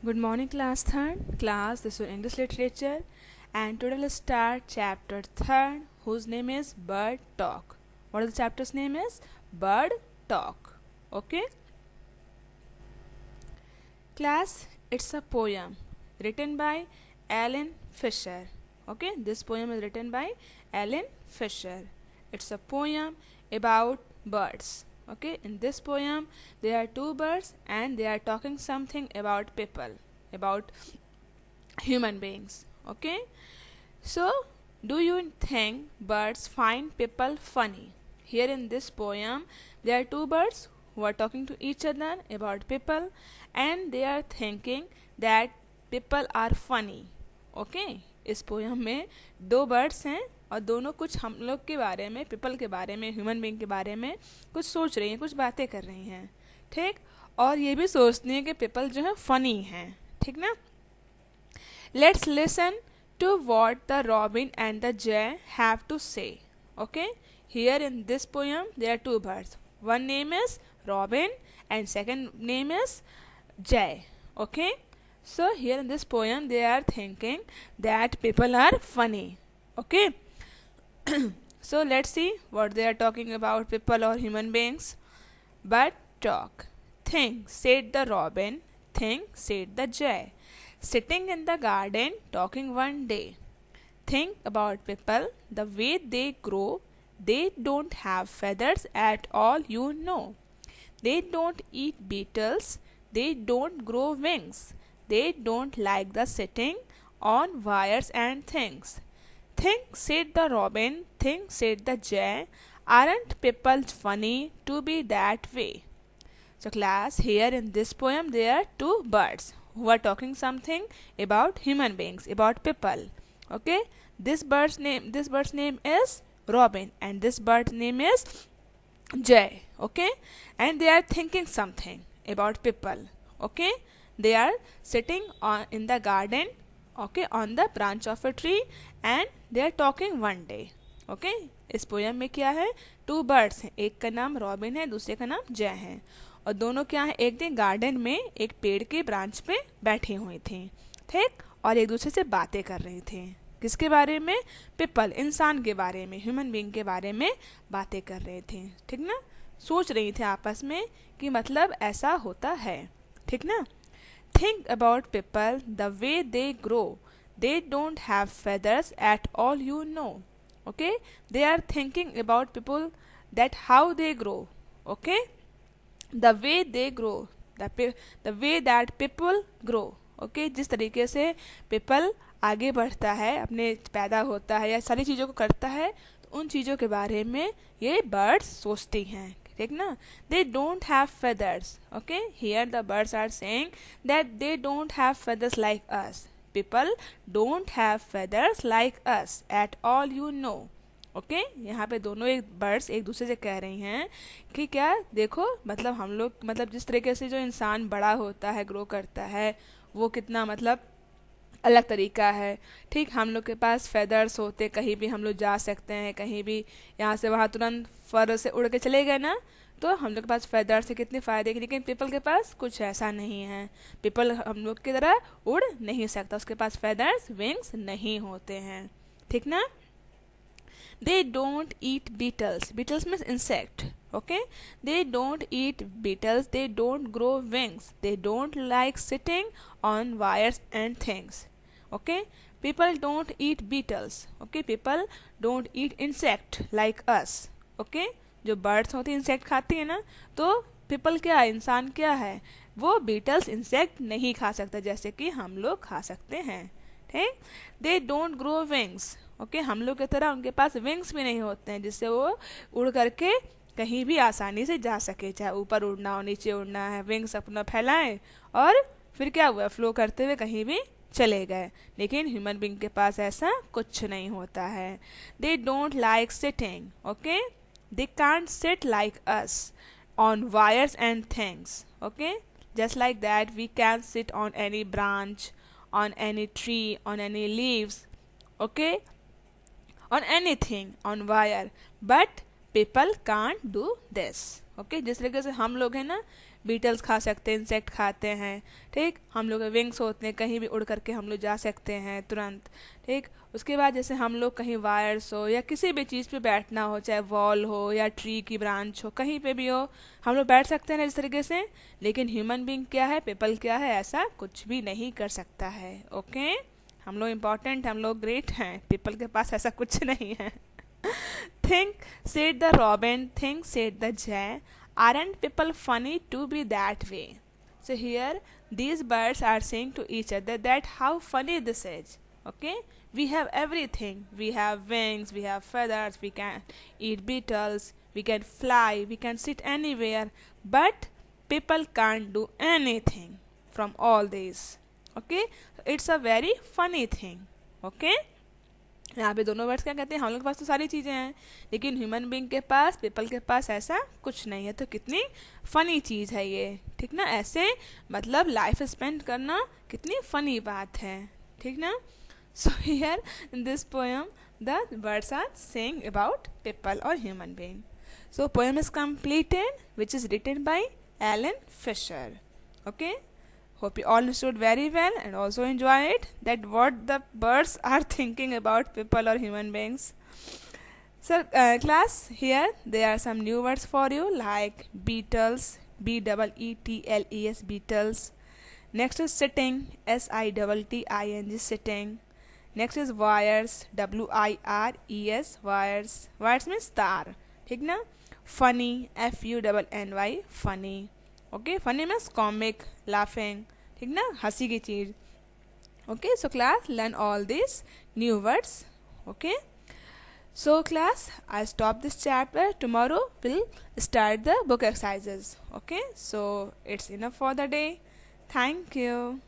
Good morning, class third. Class, this is English literature, and today we'll start chapter third, whose name is Bird Talk. What is the chapter's name is? Bird Talk. Okay, class. It's a poem written by Alan Fisher. Okay, this poem is written by Alan Fisher. It's a poem about birds. Okay, in this poem there are two birds and they are talking something about people, about human beings. Okay, so do you think birds find people funny? Here in this poem there are two birds who are talking to each other about people and they are thinking that people are funny. Okay, इस poem में दो birds हैं और दोनों कुछ हम लोग के बारे में, पीपल के बारे में, ह्यूमन बीइंग के बारे में कुछ सोच रही हैं, कुछ बातें कर रही हैं, ठीक। और ये भी सोचती हैं कि पीपल जो है फनी हैं, ठीक ना। Let's listen to what the robin and the jay have to say. Okay, here in this poem there are two birds. One name is Robin and second name is Jay. Okay, so here in this poem they are thinking that people are funny. Okay, so let's see what they are talking about, people or human beings. But talk. Think, said the robin. Think, said the jay. Sitting in the garden talking one day. Think about people, the way they grow. They don't have feathers at all, you know. They don't eat beetles. They don't grow wings. They don't like the sitting on wires and things. Think, said the robin. Think, said the jay. Aren't people funny to be that way? So class, here in this poem there are two birds who are talking something about human beings, about people. Okay, this bird's name is Robin and this bird's name is Jay. Okay, and they are thinking something about people. Okay, they are sitting on in the garden, okay, on the branch of a tree and they are talking one day. Okay, इस poem में क्या है, two birds हैं, एक का नाम robin है, दूसरे का नाम जय है, और दोनों क्या है, एक दिन गार्डन में एक पेड़ के ब्रांच पे बैठी हुई थी, ठीक, और एक दूसरे से बातें कर रही थी। किसके बारे में? पीपल, इंसान के बारे में, ह्यूमन बीइंग के बारे में बातें कर रहे थे, ठीक ना। सोच रही थी आपस में कि मतलब ऐसा होता है, ठीक ना। Think about people, the way they grow, they don't have feathers at all, you know. Okay, they are thinking about people, that how they grow. Okay, the way they grow, the way that people grow. Okay, जिस तरीके से people आगे बढ़ता है, अपने पैदा होता है या सारी चीज़ों को करता है, तो उन चीज़ों के बारे में ये birds सोचती हैं, ठीक ना। They don't have feathers. Okay, here the birds are saying that they don't have feathers like us. People don't have feathers like us at all, you know. Okay, यहाँ पे दोनों एक बर्ड्स एक दूसरे से कह रही हैं कि क्या देखो, मतलब हम लोग, मतलब जिस तरीके से जो इंसान बड़ा होता है, ग्रो करता है, वो कितना मतलब अलग तरीका है, ठीक। हम लोग के पास फेदर्स होते, कहीं भी हम लोग जा सकते हैं, कहीं भी यहाँ से वहाँ तुरंत फर से उड़ के चले गए ना, तो हम लोग के पास फेदर से कितने फ़ायदे, लेकिन पीपल के पास कुछ ऐसा नहीं है। पीपल हम लोग की तरह उड़ नहीं सकता, उसके पास फेदर्स, विंग्स नहीं होते हैं, ठीक ना। They don't eat beetles. Beetles means insect. Okay, they don't eat beetles. They don't grow wings. They don't like sitting on wires and things. Okay, people don't eat beetles. Okay, people don't eat insect like us. Okay, जो birds होती हैं insect खाती है ना, तो people क्या है, इंसान क्या है, वो बीटल्स इंसेक्ट नहीं खा सकता जैसे कि हम लोग खा सकते हैं, ठीक। They don't grow wings. Okay, हम लोग की तरह उनके पास विंग्स भी नहीं होते हैं जिससे वो उड़ करके कहीं भी आसानी से जा सके, चाहे ऊपर उड़ना हो, नीचे उड़ना है, विंग्स अपना फैलाएं और फिर क्या हुआ, फ्लो करते हुए कहीं भी चले गए। लेकिन ह्यूमन बीइंग के पास ऐसा कुछ नहीं होता है। They don't like sitting. Okay, they can't sit like us on wires and things. Okay, just like that we can sit on any branch, on any tree, on any leaves, okay, on anything, on wire, but people can't do this. Okay, जिस तरीके से हम लोग हैं ना, Beatles खा सकते हैं, इंसेक्ट खाते हैं, ठीक। हम लोग के विंग्स होते हैं, कहीं भी उड़ करके हम लोग जा सकते हैं तुरंत, ठीक। उसके बाद जैसे हम लोग कहीं वायर्स हो या किसी भी चीज़ पे बैठना हो, चाहे वॉल हो या ट्री की ब्रांच हो, कहीं पे भी हो हम लोग बैठ सकते हैं ना इस तरीके से। लेकिन ह्यूमन बींग क्या है, पीपल क्या है, ऐसा कुछ भी नहीं कर सकता है। ओके, हम लोग इम्पोर्टेंट, हम लोग ग्रेट हैं, पीपल के पास ऐसा कुछ नहीं है। Think, said the robin, think, said the jay. Aren't people funny to be that way? So here, these birds are saying to each other that how funny this is. Okay, we have everything. We have wings, we have feathers, we can eat beetles, we can fly, we can sit anywhere. But people can't do anything from all these. Okay, it's a very funny thing. Okay. यहाँ पे दोनों words क्या कहते हैं, हम लोग के पास तो सारी चीज़ें हैं लेकिन ह्यूमन बींग के पास, पीपल के पास ऐसा कुछ नहीं है। तो कितनी फ़नी चीज़ है ये, ठीक ना। ऐसे मतलब लाइफ स्पेंड करना कितनी फ़नी बात है, ठीक ना। So here in this poem the words are saying about people और human being. So poem is completed which is written by Alan Fisher. Okay. Hope you all understood very well and also enjoy it, that what the birds are thinking about people or human beings. So class, here there are some new words for you like beetles, Beetles, beetles. Next is sitting, Sitting, sitting. Next is wires, Wires, wires. Wires means star, ठीक ना। funny, Funny, funny. Okay, funny means comic, laughing, ठीक ना, हंसी की चीज़। Okay, so class, learn all these new words. Okay, so class, I stop this chapter. Tomorrow we'll start the book exercises. Okay, so it's enough for the day. Thank you.